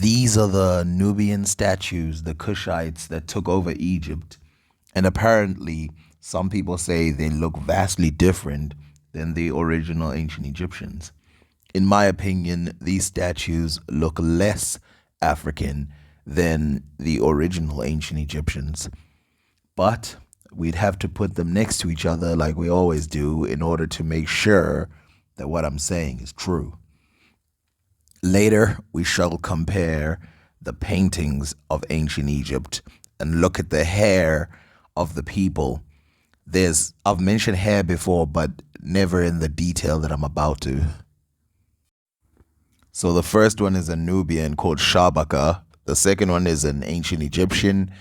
These are the Nubian statues, the Kushites that took over Egypt. And apparently, some people say they look vastly different than the original ancient Egyptians. In my opinion, these statues look less African than the original ancient Egyptians. But we'd have to put them next to each other like we always do in order to make sure that what I'm saying is true. Later, we shall compare the paintings of ancient Egypt and look at the hair of the people. I've mentioned hair before, but never in the detail that I'm about to. So the first one is a Nubian called Shabaka. The second one is an ancient Egyptian.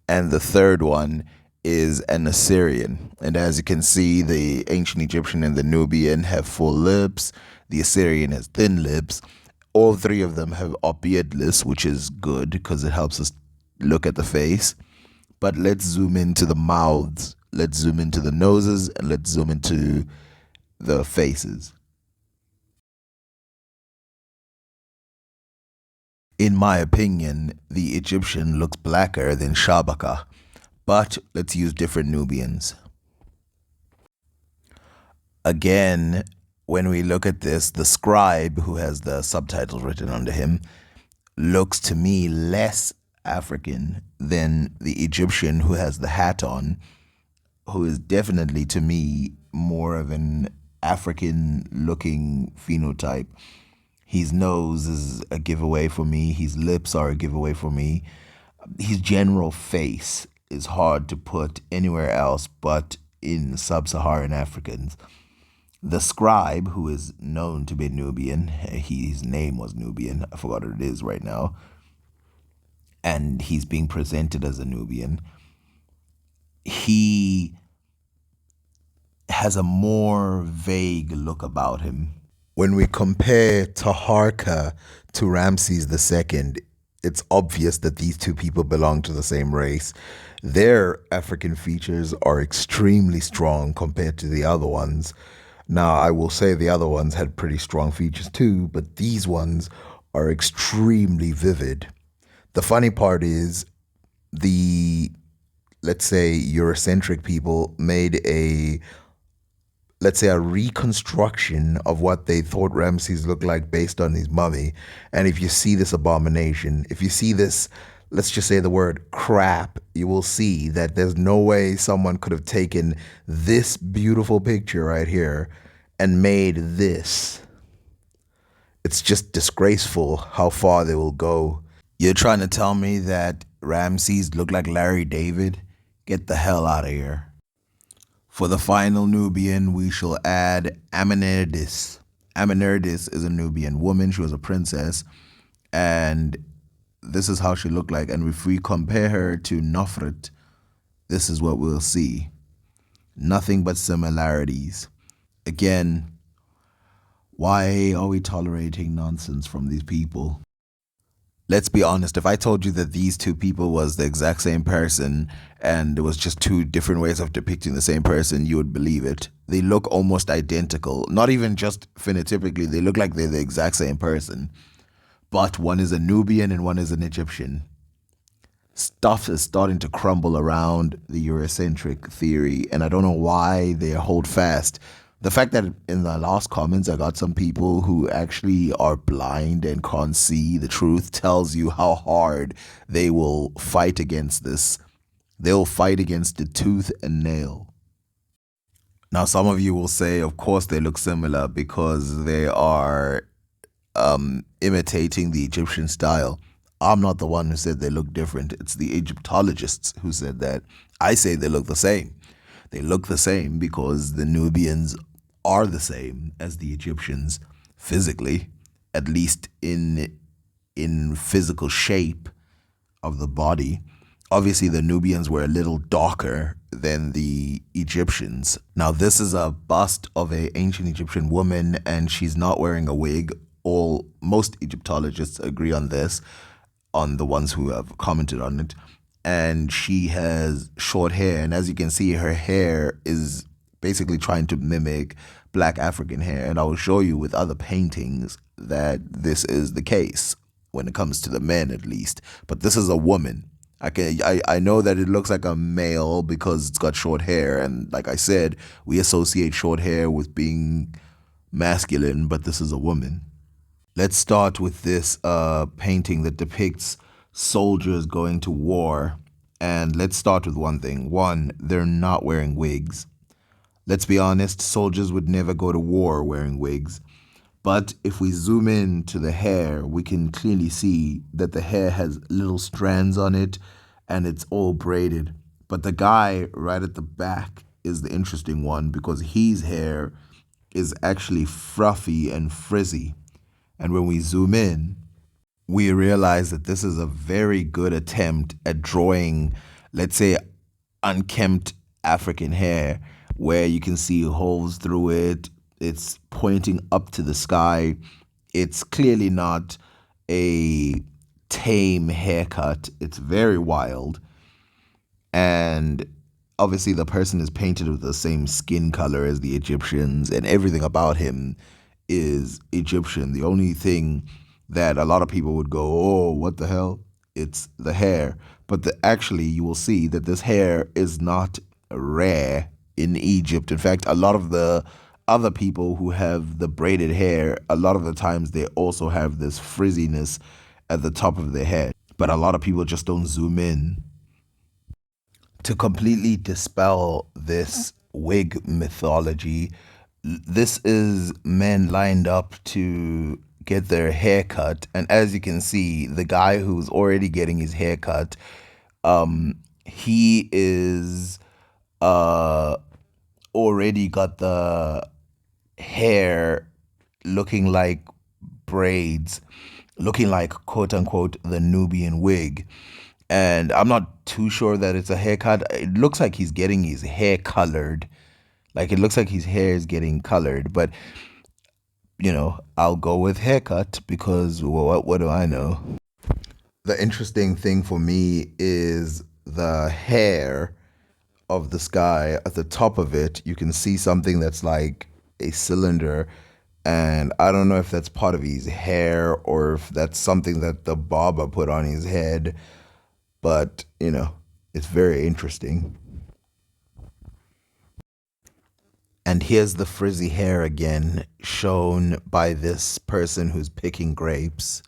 And the third one is an Assyrian. And as you can see, the ancient Egyptian and the Nubian have full lips. The Assyrian has thin lips. All three of them are beardless, which is good because it helps us look at the face. But let's zoom into the mouths. Let's zoom into the noses and let's zoom into the faces. In my opinion, the Egyptian looks blacker than Shabaka, but let's use different Nubians. Again, when we look at this, the scribe who has the subtitles written under him looks to me less African than the Egyptian who has the hat on, who is definitely to me more of an African looking phenotype. His nose is a giveaway for me. His lips are a giveaway for me. His general face is hard to put anywhere else but in sub-Saharan Africans. The scribe, who is known to be Nubian, his name was Nubian, I forgot what it is right now, and he's being presented as a Nubian. He has a more vague look about him. When we compare Taharka to Ramses II, it's obvious that these two people belong to the same race. Their African features are extremely strong compared to the other ones. Now, I will say the other ones had pretty strong features too, but these ones are extremely vivid. The funny part is the, let's say, Eurocentric people made let's say, a reconstruction of what they thought Ramses looked like based on his mummy. And if you see this abomination, if you see this, let's just say the word crap, you will see that there's no way someone could have taken this beautiful picture right here and made this. It's just disgraceful how far they will go. You're trying to tell me that Ramses looked like Larry David? Get the hell out of here. For the final Nubian, we shall add Amenerdis. Amenerdis is a Nubian woman. She was a princess. And this is how she looked like. And if we compare her to Nofret, this is what we'll see. Nothing but similarities. Again, why are we tolerating nonsense from these people? Let's be honest, if I told you that these two people was the exact same person and it was just two different ways of depicting the same person, you would believe it. They look almost identical. Not even just phenotypically, they look like they're the exact same person. But one is a Nubian and one is an Egyptian. Stuff is starting to crumble around the Eurocentric theory, and I don't know why they hold fast. The fact that in the last comments I got some people who actually are blind and can't see the truth tells you how hard they will fight against this. They'll fight against it tooth and nail. Now, some of you will say, of course, they look similar because they are imitating the Egyptian style. I'm not the one who said they look different. It's the Egyptologists who said that. I say they look the same. They look the same because the Nubians are the same as the Egyptians physically, at least in physical shape of the body. Obviously, the Nubians were a little darker than the Egyptians. Now, this is a bust of an ancient Egyptian woman, and she's not wearing a wig. Most Egyptologists agree on this, on the ones who have commented on it. And she has short hair, and as you can see, her hair is basically trying to mimic Black African hair. And I will show you with other paintings that this is the case. when it comes to the men at least. But this is a woman. I know that it looks like a male because it's got short hair, and like I said, we associate short hair with being masculine, but this is a woman. Let's start with this painting that depicts soldiers going to war. And let's start with one thing. One, they're not wearing wigs. Let's be honest, soldiers would never go to war wearing wigs. But if we zoom in to the hair, we can clearly see that the hair has little strands on it and it's all braided. But the guy right at the back is the interesting one because his hair is actually fluffy and frizzy. And when we zoom in, we realize that this is a very good attempt at drawing, let's say, unkempt African hair, where you can see holes through it. It's pointing up to the sky. It's clearly not a tame haircut. It's very wild. And obviously, the person is painted with the same skin color as the Egyptians, and everything about him is Egyptian. The only thing that a lot of people would go, oh, what the hell? It's the hair. But actually, you will see that this hair is not rare in Egypt. In fact, a lot of the other people who have the braided hair, a lot of the times they also have this frizziness at the top of their head. But a lot of people just don't zoom in. To completely dispel this wig mythology, this is men lined up to get their hair cut. And as you can see, the guy who's already getting his hair cut, he is already got the hair looking like braids, looking like quote unquote the Nubian wig. And I'm not too sure that it's a haircut. It looks like he's getting his hair colored. Like it looks like his hair is getting colored. But, I'll go with haircut because what do I know? The interesting thing for me is the hair of this guy. At the top of it, you can see something that's like a cylinder. And I don't know if that's part of his hair or if that's something that the barber put on his head. But, it's very interesting. And here's the frizzy hair again, shown by this person who's picking grapes.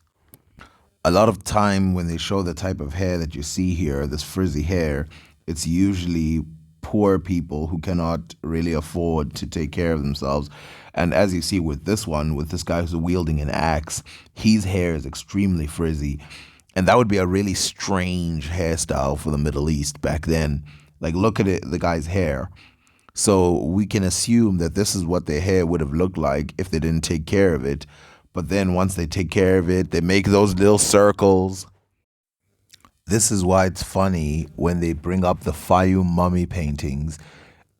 A lot of time when they show the type of hair that you see here, this frizzy hair, it's usually poor people who cannot really afford to take care of themselves. And as you see with this one, with this guy who's wielding an axe, his hair is extremely frizzy. And that would be a really strange hairstyle for the Middle East back then. Like, look at it, the guy's hair. So we can assume that this is what their hair would have looked like if they didn't take care of it. But then once they take care of it, they make those little circles. This is why it's funny when they bring up the Fayum mummy paintings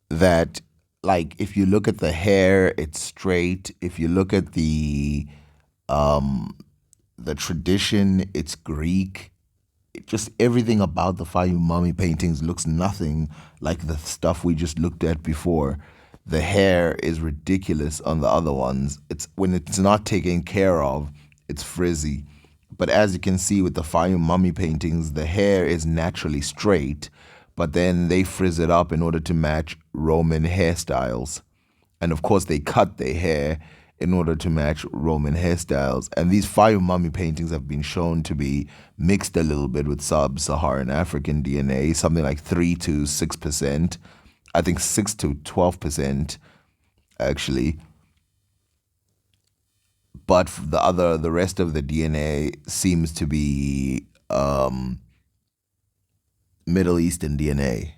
that, like, if you look at the hair, it's straight. If you look at the tradition, it's Greek. Just everything about the Fayum mummy paintings looks nothing like the stuff we just looked at before. The hair is ridiculous on the other ones. It's when it's not taken care of, it's frizzy. But as you can see with the Fayum mummy paintings, the hair is naturally straight, but then they frizz it up in order to match Roman hairstyles. And of course, they cut their hair in order to match Roman hairstyles. And these Fayum mummy paintings have been shown to be mixed a little bit with sub-Saharan African DNA, something like 3 to 6%. I think 6 to 12%, actually. But the rest of the DNA seems to be Middle Eastern DNA.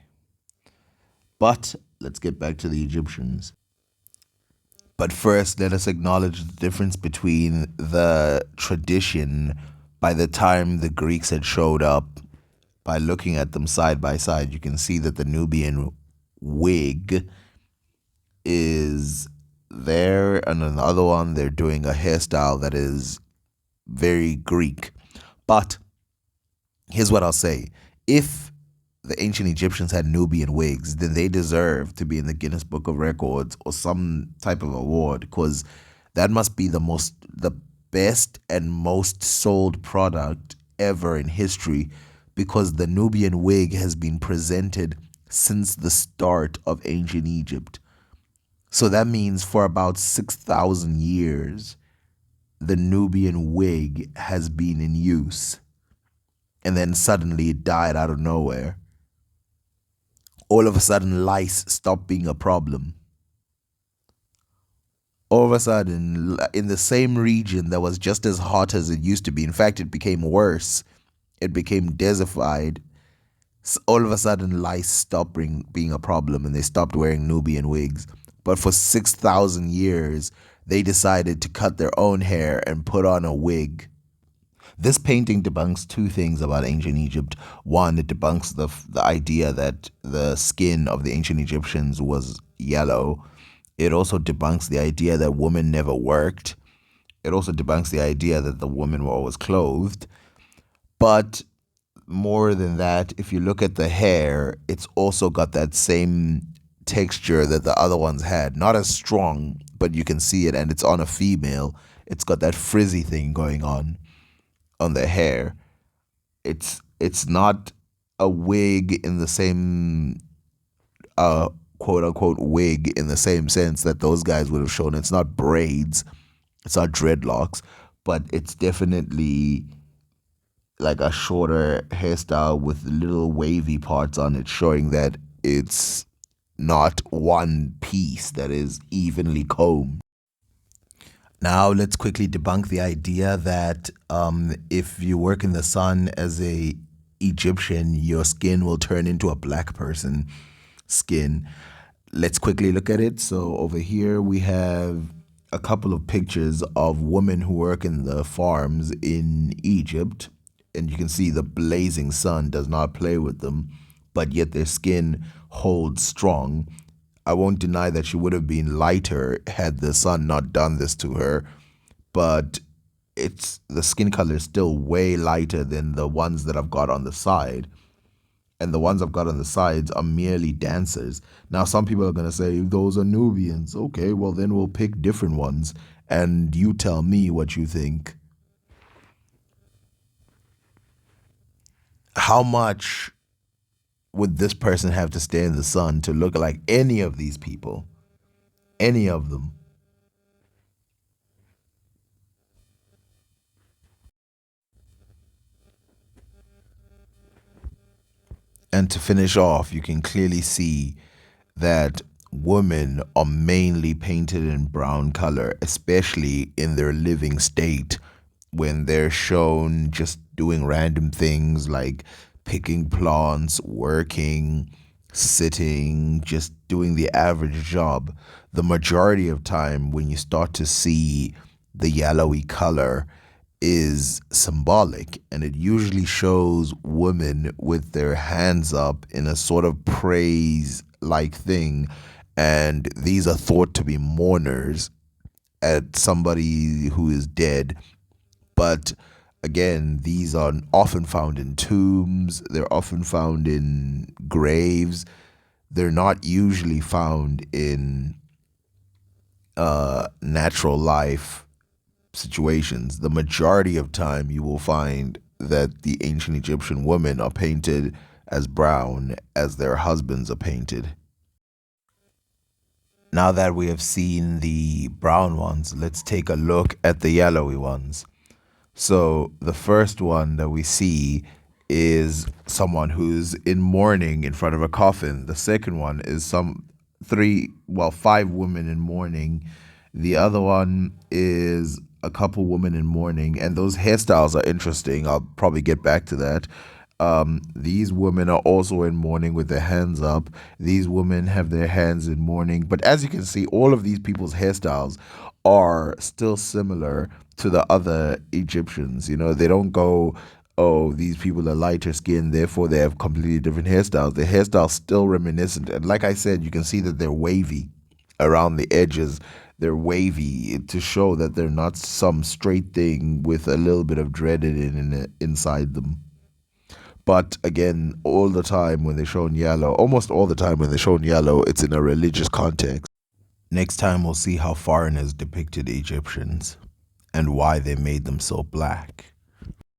But let's get back to the Egyptians. But first, let us acknowledge the difference between the tradition by the time the Greeks had showed up. By looking at them side by side, you can see that the Nubian wig is there, and on the other one, they're doing a hairstyle that is very Greek. But here's what I'll say. If the ancient Egyptians had Nubian wigs, then they deserve to be in the Guinness Book of Records or some type of award, because that must be the best and most sold product ever in history because the Nubian wig has been presented since the start of ancient Egypt. So that means for about 6,000 years, the Nubian wig has been in use. And then suddenly it died out of nowhere. All of a sudden, lice stopped being a problem. All of a sudden, in the same region that was just as hot as it used to be, in fact, it became worse. It became desertified. All of a sudden, lice stopped being a problem and they stopped wearing Nubian wigs. But for 6,000 years, they decided to cut their own hair and put on a wig. This painting debunks two things about ancient Egypt. One, it debunks the idea that the skin of the ancient Egyptians was yellow. It also debunks the idea that women never worked. It also debunks the idea that the women were always clothed. But more than that, if you look at the hair, it's also got that same texture that the other ones had. Not as strong, but you can see it, and it's on a female. It's got that frizzy thing going on the hair. It's not a wig in the same quote unquote wig in the same sense that those guys would have shown. It's not braids, it's not dreadlocks, but it's definitely like a shorter hairstyle with little wavy parts on it, showing that it's not one piece that is evenly combed. Now let's quickly debunk the idea that if you work in the sun as a Egyptian, your skin will turn into a black person skin. Let's quickly look at it. So over here we have a couple of pictures of women who work in the farms in Egypt, and you can see the blazing sun does not play with them, but yet their skin holds strong. I won't deny that she would have been lighter had the sun not done this to her, but the skin color is still way lighter than the ones that I've got on the side. And the ones I've got on the sides are merely dancers. Now, some people are going to say, those are Nubians. Okay, well, then we'll pick different ones. And you tell me what you think. How much would this person have to stay in the sun to look like any of these people? Any of them? And to finish off, you can clearly see that women are mainly painted in brown color, especially in their living state when they're shown just doing random things like picking plants, working, sitting, just doing the average job. The majority of time when you start to see the yellowy color is symbolic, and it usually shows women with their hands up in a sort of praise like thing, and these are thought to be mourners at somebody who is dead. But again, these are often found in tombs, they're often found in graves, they're not usually found in natural life situations. The majority of time you will find that the ancient Egyptian women are painted as brown as their husbands are painted. Now that we have seen the brown ones, let's take a look at the yellowy ones. So the first one that we see is someone who's in mourning in front of a coffin. The second one is five women in mourning. The other one is a couple women in mourning, and those hairstyles are interesting. I'll probably get back to that. These women are also in mourning with their hands up. These women have their hands in mourning. But as you can see, all of these people's hairstyles are still similar to the other Egyptians. You know, they don't go, oh, these people are lighter skinned, therefore they have completely different hairstyles. Their hairstyles still reminiscent. And like I said, you can see that they're wavy around the edges. They're wavy to show that they're not some straight thing with a little bit of dreaded inside them. But again, all the time when they're shown yellow, almost all the time when they're shown yellow, it's in a religious context. Next time, we'll see how foreigners depicted Egyptians. and why they made them so black.